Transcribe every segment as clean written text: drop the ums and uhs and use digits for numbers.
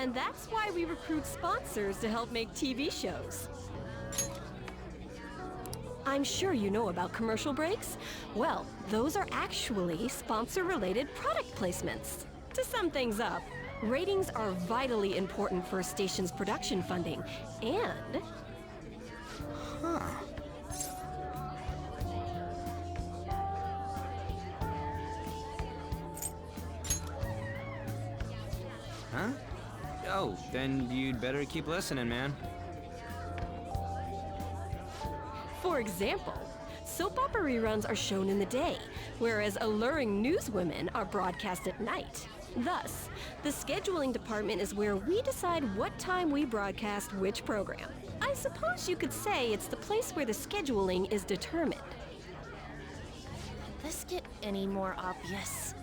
And that's why we recruit sponsors to help make TV shows. I'm sure you know about commercial breaks. Well, those are actually sponsor-related product placements. To sum things up, ratings are vitally important for a station's production funding, and... Huh? Oh, then you'd better keep listening, man. For example, soap opera reruns are shown in the day, whereas alluring newswomen are broadcast at night. Thus, the scheduling department is where we decide what time we broadcast which program. I suppose you could say it's the place where the scheduling is determined. Could this get any more obvious?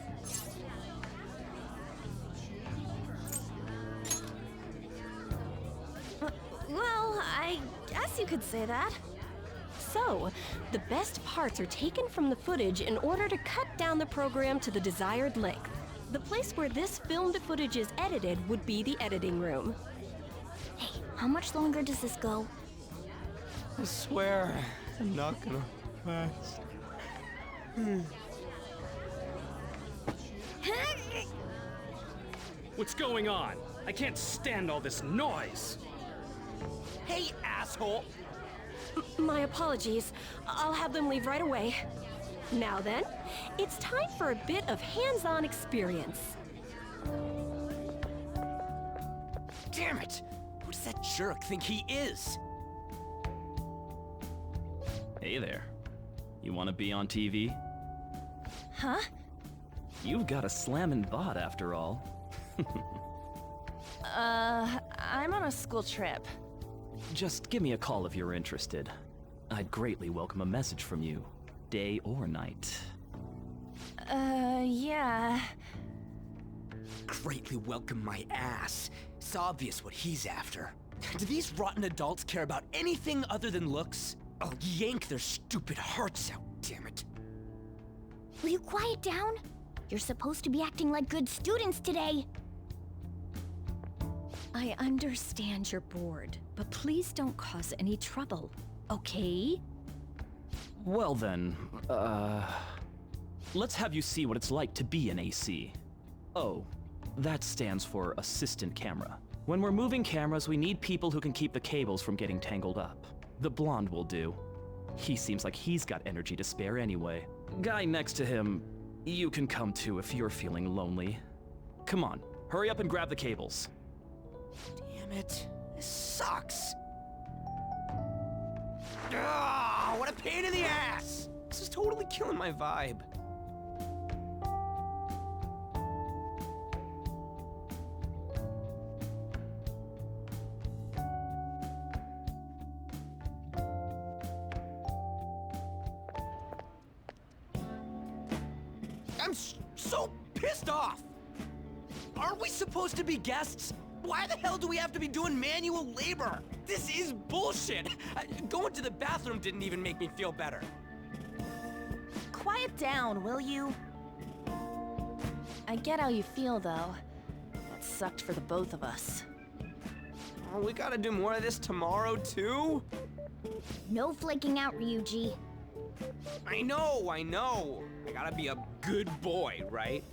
Well, I guess you could say that. So, the best parts are taken from the footage in order to cut down the program to the desired length. The place where this filmed footage is edited would be the editing room. Hey, how much longer does this go? I swear, I'm not gonna last. What's going on? I can't stand all this noise. Hey, asshole! My apologies. I'll have them leave right away. Now then, it's time for a bit of hands-on experience. Damn it! Who does that jerk think he is? Hey there. You want to be on TV? Huh? You've got a slammin' bod after all. I'm on a school trip. Just give me a call if you're interested. I'd greatly welcome a message from you, day or night. Yeah. Greatly welcome my ass. It's obvious what he's after. Do these rotten adults care about anything other than looks? I'll yank their stupid hearts out, damn it. Will you quiet down? You're supposed to be acting like good students today. I understand you're bored, but please don't cause any trouble, okay? Well then, let's have you see what it's like to be an AC. Oh, that stands for assistant camera. When we're moving cameras, we need people who can keep the cables from getting tangled up. The blonde will do. He seems like he's got energy to spare anyway. Guy next to him, you can come too if you're feeling lonely. Come on, hurry up and grab the cables. Damn it. This sucks. Ah, what a pain in the ass! This is totally killing my vibe. I'm so pissed off! Aren't we supposed to be guests? Why the hell do we have to be doing manual labor? This is bullshit! Going to the bathroom didn't even make me feel better. Quiet down, will you? I get how you feel, though. That sucked for the both of us. Oh, we gotta do more of this tomorrow, too? No flaking out, Ryuji. I know! I gotta be a good boy, right?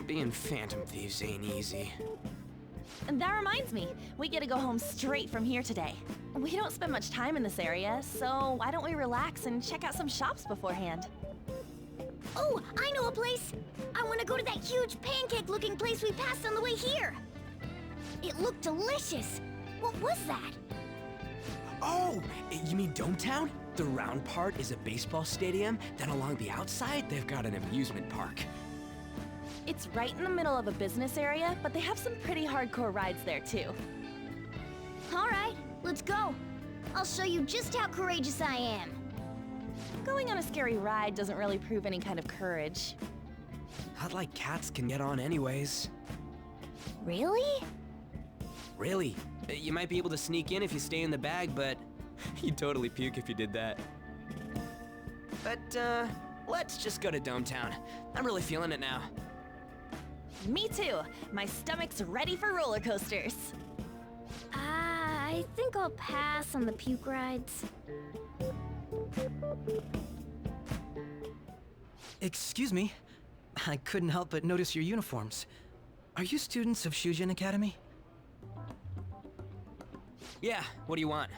Being Phantom Thieves ain't easy. And that reminds me, we get to go home straight from here today. We don't spend much time in this area, so why don't we relax and check out some shops beforehand? Oh, I know a place! I want to go to that huge pancake-looking place we passed on the way here! It looked delicious! What was that? Oh, you mean Dometown? The round part is a baseball stadium, then along the outside, they've got an amusement park. It's right in the middle of a business area, but they have some pretty hardcore rides there too. All right, let's go. I'll show you just how courageous I am. Going on a scary ride doesn't really prove any kind of courage. Not like cats can get on anyways. Really? Really? You might be able to sneak in if you stay in the bag, but you'd totally puke if you did that. But, let's just go to Dometown. I'm really feeling it now. Me too. My stomach's ready for roller coasters. I think I'll pass on the puke rides. Excuse me. I couldn't help but notice your uniforms. Are you students of Shujin Academy? Yeah, what do you want?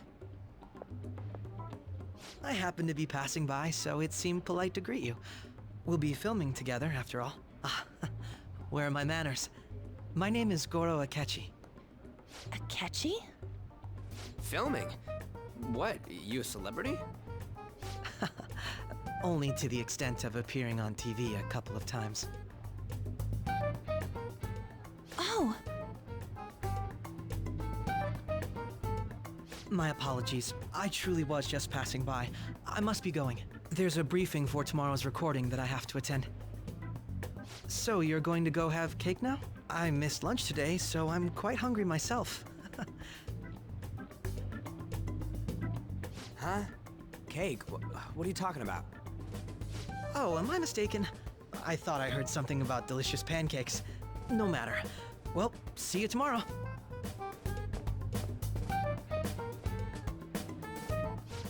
I happened to be passing by, so it seemed polite to greet you. We'll be filming together, after all. Where are my manners? My name is Goro Akechi. Akechi? Filming? What, you a celebrity? Only to the extent of appearing on TV a couple of times. Oh, My apologies. I truly was just passing by. I must be going. There's a briefing for tomorrow's recording that I have to attend. So you're going to go have cake now? I missed lunch today, so I'm quite hungry myself. Huh? Cake? What are you talking about? Oh, am I mistaken? I thought I heard something about delicious pancakes. No matter. Well, see you tomorrow.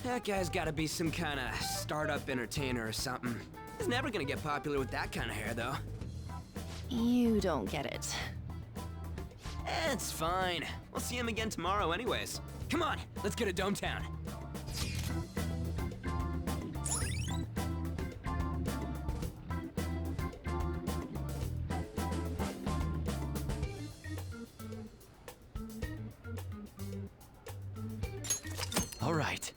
That guy's gotta be some kind of startup entertainer or something. He's never gonna get popular with that kind of hair, though. you don't get it. It's fine. We'll see him again tomorrow anyways. Come on, let's get to Dome Town. All right.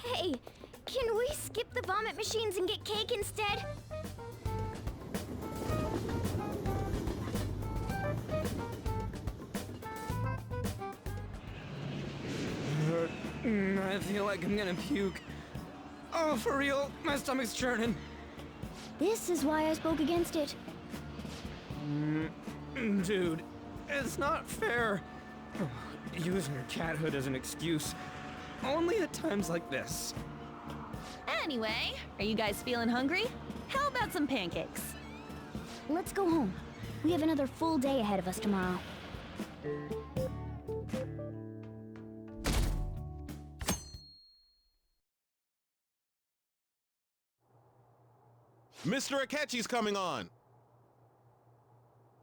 Hey, can we skip the vomit machines and get cake instead? I feel like I'm gonna puke. Oh, for real, my stomach's churning. This is why I spoke against it. Dude, it's not fair. Using your cathood as an excuse. Only at times like this. Anyway, are you guys feeling hungry? How about some pancakes? Let's go home. We have another full day ahead of us tomorrow. Mr. Akechi's coming on.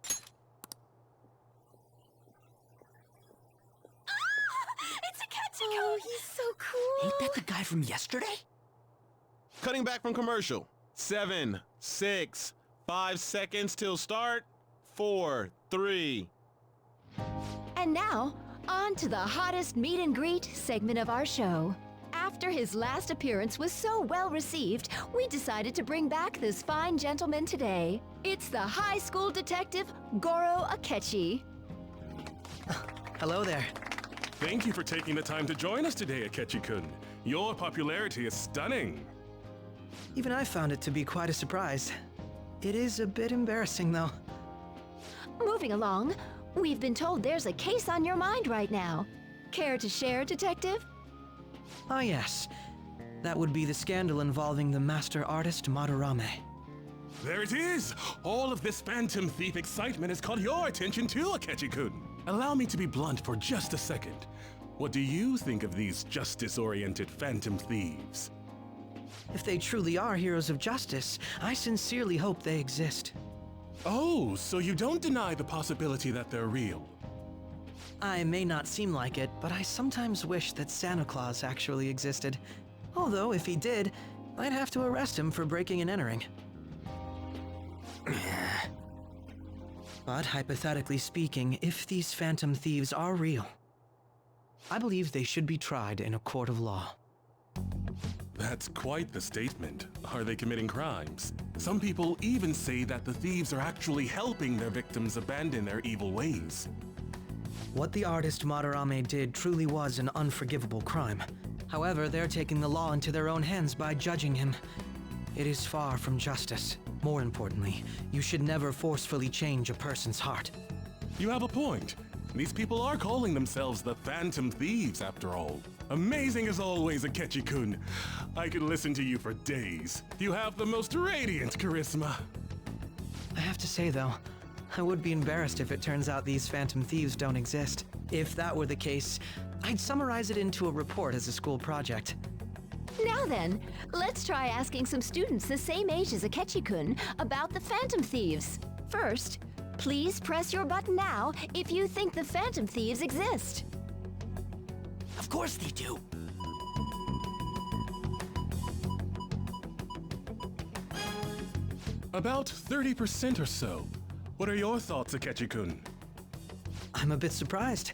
It's Akechi! Oh, he's so cool. Ain't that the guy from yesterday? Cutting back from commercial. 7, 6, 5 seconds till start. 4, 3. And now, on to the hottest meet and greet segment of our show. After his last appearance was so well received, we decided to bring back this fine gentleman today. It's the high school detective, Goro Akechi. Hello there. Thank you for taking the time to join us today, Akechi-kun. Your popularity is stunning. Even I found it to be quite a surprise. It is a bit embarrassing, though. Moving along, we've been told there's a case on your mind right now. Care to share, detective? Ah, yes. That would be the scandal involving the master artist Madarame. There it is! All of this Phantom Thief excitement has caught your attention too, Akechi-kun. Allow me to be blunt for just a second. What do you think of these justice-oriented Phantom Thieves? If they truly are heroes of justice, I sincerely hope they exist. Oh, so you don't deny the possibility that they're real? I may not seem like it, but I sometimes wish that Santa Claus actually existed. Although, if he did, I'd have to arrest him for breaking and entering. But hypothetically speaking, if these Phantom Thieves are real, I believe they should be tried in a court of law. That's quite the statement. Are they committing crimes? Some people even say that the thieves are actually helping their victims abandon their evil ways. What the artist Madarame did truly was an unforgivable crime. However, they're taking the law into their own hands by judging him. It is far from justice. More importantly, you should never forcefully change a person's heart. You have a point. These people are calling themselves the Phantom Thieves, after all. Amazing as always, Akechi-kun. I could listen to you for days. You have the most radiant charisma. I have to say, though, I would be embarrassed if it turns out these Phantom Thieves don't exist. If that were the case, I'd summarize it into a report as a school project. Now then, let's try asking some students the same age as Akechi-kun about the Phantom Thieves. First, please press your button now if you think the Phantom Thieves exist. Of course they do. About 30% or so. What are your thoughts, Akechi-kun? I'm a bit surprised.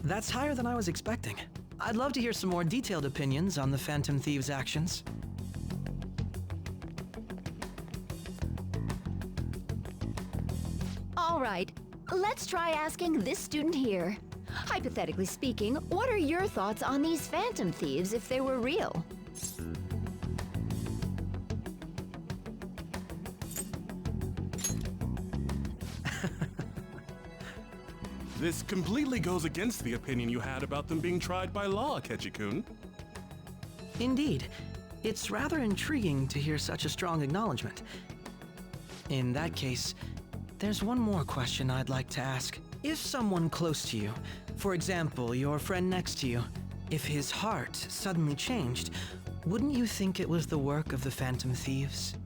That's higher than I was expecting. I'd love to hear some more detailed opinions on the Phantom Thieves' actions. All right, let's try asking this student here. Hypothetically speaking, what are your thoughts on these Phantom Thieves if they were real? This completely goes against the opinion you had about them being tried by law, Akechi-kun. Indeed. It's rather intriguing to hear such a strong acknowledgement. In that case, there's one more question I'd like to ask. If someone close to you, for example, your friend next to you, if his heart suddenly changed, wouldn't you think it was the work of the Phantom Thieves?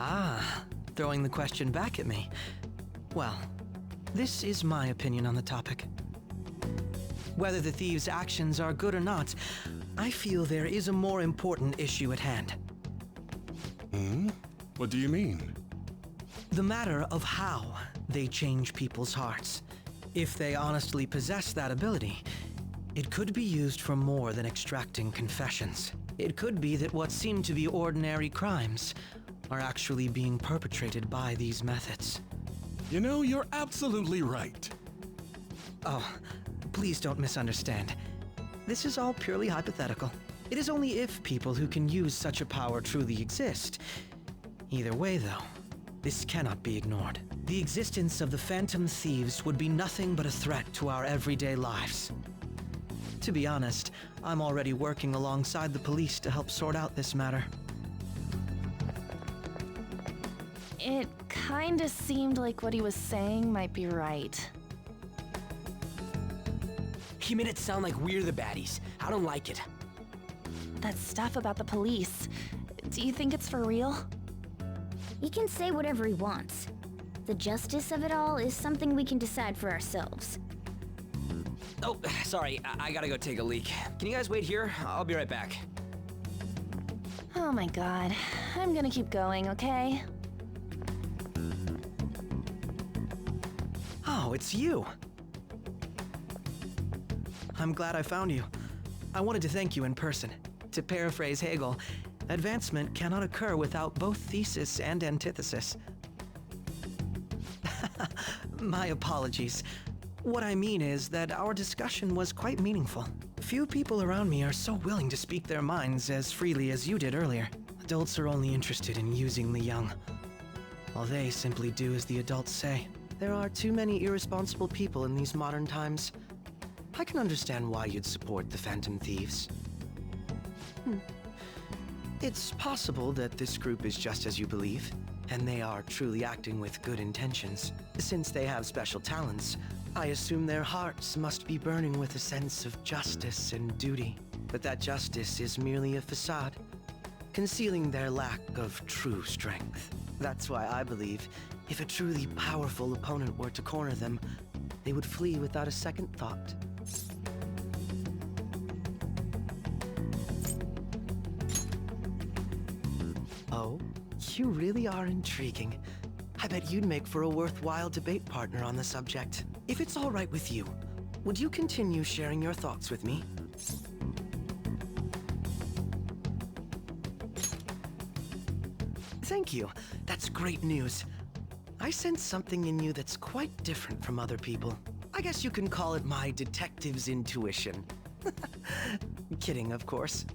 Ah, throwing the question back at me. Well, this is my opinion on the topic. Whether the thieves' actions are good or not, I feel there is a more important issue at hand. What do you mean? The matter of how they change people's hearts. If they honestly possess that ability, it could be used for more than extracting confessions. It could be that what seem to be ordinary crimes are actually being perpetrated by these methods. You know, you're absolutely right. Oh, please don't misunderstand. This is all purely hypothetical. It is only if people who can use such a power truly exist. Either way, though, this cannot be ignored. The existence of the Phantom Thieves would be nothing but a threat to our everyday lives. To be honest, I'm already working alongside the police to help sort out this matter. It kinda seemed like what he was saying might be right. He made it sound like we're the baddies. I don't like it. That stuff about the police, do you think it's for real? He can say whatever he wants. The justice of it all is something we can decide for ourselves. Oh, sorry, I gotta go take a leak. Can you guys wait here? I'll be right back. Oh my god. I'm gonna keep going, okay? Oh, it's you! I'm glad I found you. I wanted to thank you in person. To paraphrase Hegel, advancement cannot occur without both thesis and antithesis. My apologies. What I mean is that our discussion was quite meaningful. Few people around me are so willing to speak their minds as freely as you did earlier. Adults are only interested in using the young, while they simply do as the adults say. There are too many irresponsible people in these modern times. I can understand why you'd support the Phantom Thieves. It's possible that this group is just as you believe, and they are truly acting with good intentions. Since they have special talents, I assume their hearts must be burning with a sense of justice and duty. But that justice is merely a facade, concealing their lack of true strength. That's why I believe if a truly powerful opponent were to corner them, they would flee without a second thought. Oh, you really are intriguing. I bet you'd make for a worthwhile debate partner on the subject. If it's all right with you, would you continue sharing your thoughts with me? Thank you. That's great news. I sense something in you that's quite different from other people. I guess you can call it my detective's intuition. Kidding, of course.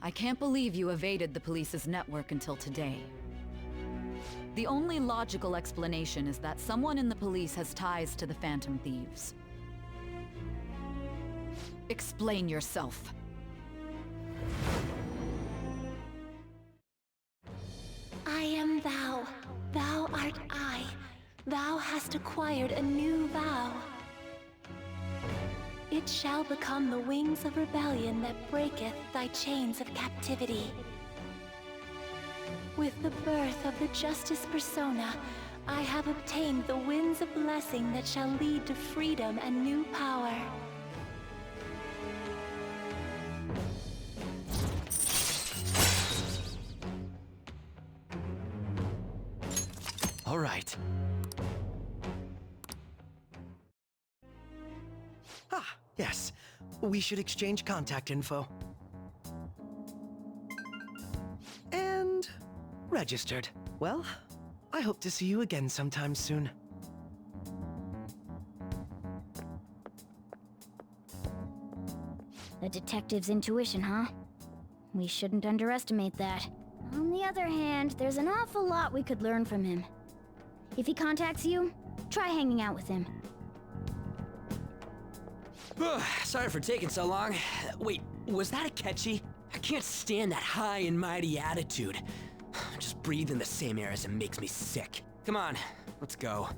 I can't believe you evaded the police's network until today. The only logical explanation is that someone in the police has ties to the Phantom Thieves. Explain yourself. I am thou, thou art I. Thou hast acquired a new vow. It shall become the wings of rebellion that breaketh thy chains of captivity. With the birth of the Justice persona, I have obtained the winds of blessing that shall lead to freedom and new power. All right. Ah, yes. We should exchange contact info. And registered. Well, I hope to see you again sometime soon. A detective's intuition, huh? We shouldn't underestimate that. On the other hand, there's an awful lot we could learn from him. If he contacts you, try hanging out with him. Sorry for taking so long. Wait, was that Akechi? I can't stand that high and mighty attitude. Just breathing the same air as him makes me sick. Come on, let's go.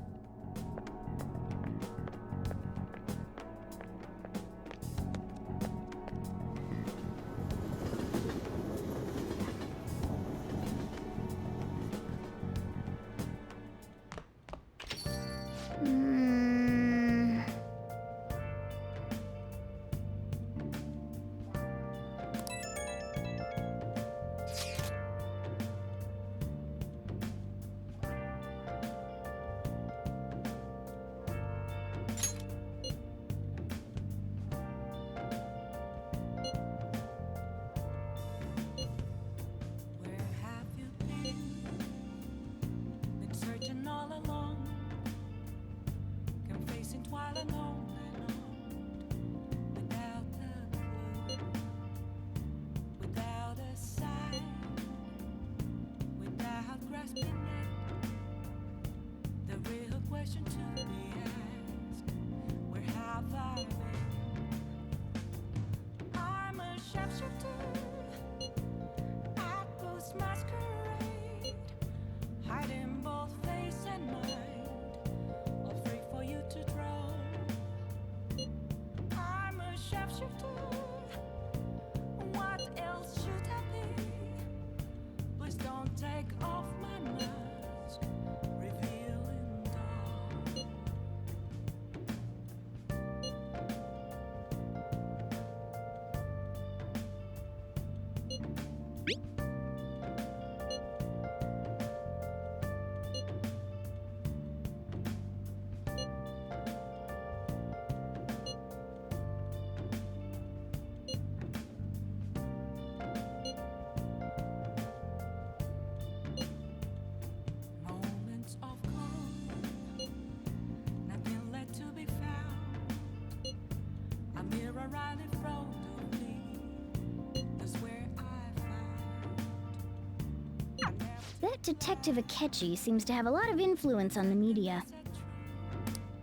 That Detective Akechi seems to have a lot of influence on the media.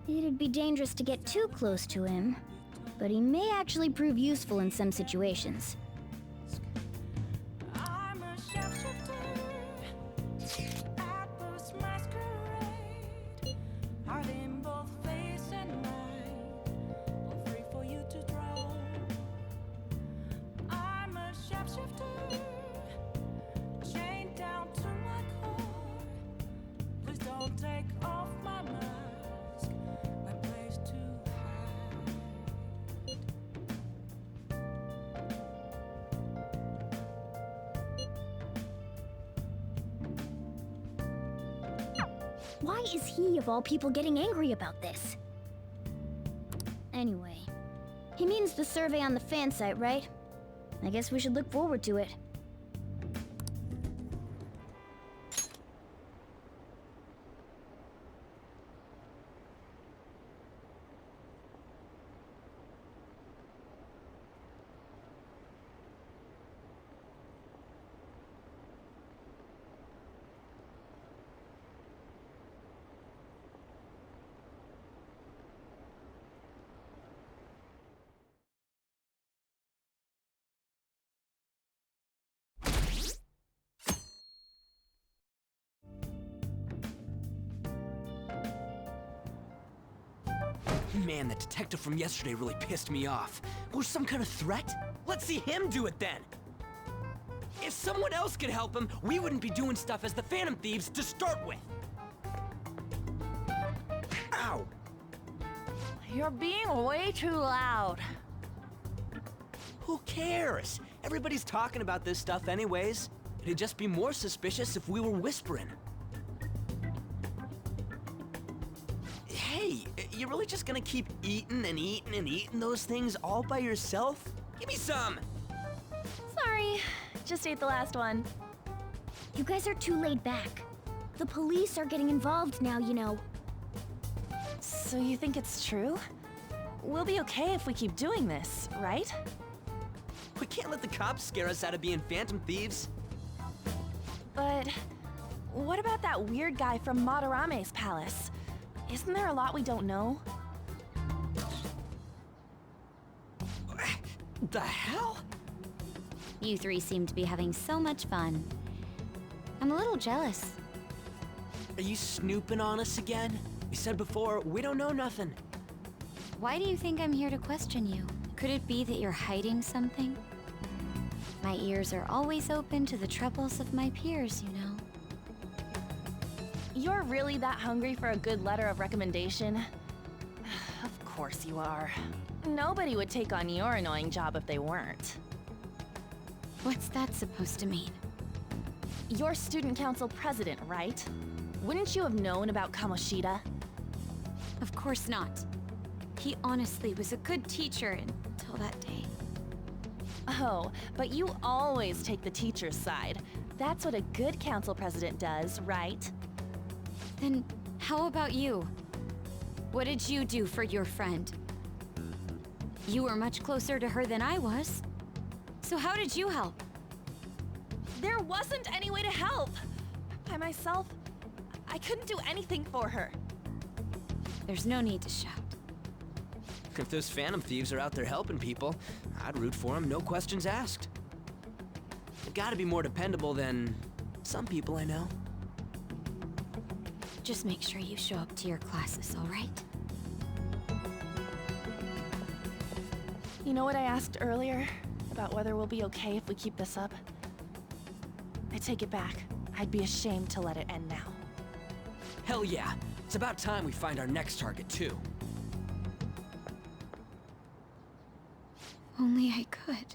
It'd be dangerous to get too close to him, but he may actually prove useful in some situations. Why is he, of all people, getting angry about this? Anyway, he means the survey on the fan site, right? I guess we should look forward to it. Man, that detective from yesterday really pissed me off. Was some kind of threat? Let's see him do it then! If someone else could help him, we wouldn't be doing stuff as the Phantom Thieves to start with! Ow! You're being way too loud. Who cares? Everybody's talking about this stuff anyways. It'd just be more suspicious if we were whispering. Hey, you really just gonna keep eating and eating and eating those things all by yourself? Give me some! Sorry, just ate the last one. You guys are too laid back. The police are getting involved now, you know. So you think it's true? We'll be okay if we keep doing this, right? We can't let the cops scare us out of being Phantom Thieves. But what about that weird guy from Madarame's palace? Isn't there a lot we don't know? The hell? You three seem to be having so much fun. I'm a little jealous. Are you snooping on us again? We said before, we don't know nothing. Why do you think I'm here to question you? Could it be that you're hiding something? My ears are always open to the troubles of my peers, you know. You're really that hungry for a good letter of recommendation? Of course you are. Nobody would take on your annoying job if they weren't. What's that supposed to mean? You're student council president, right? Wouldn't you have known about Kamoshida? Of course not. He honestly was a good teacher until that day. Oh, but you always take the teacher's side. That's what a good council president does, right? Then how about you? What did you do for your friend? You were much closer to her than I was. So how did you help? There wasn't any way to help. By myself, I couldn't do anything for her. There's no need to shout. If those Phantom Thieves are out there helping people, I'd root for them, no questions asked. They've gotta be more dependable than some people I know. Just make sure you show up to your classes, all right? You know what I asked earlier? About whether we'll be okay if we keep this up? I take it back. I'd be ashamed to let it end now. Hell yeah. It's about time we find our next target, too. Only I could.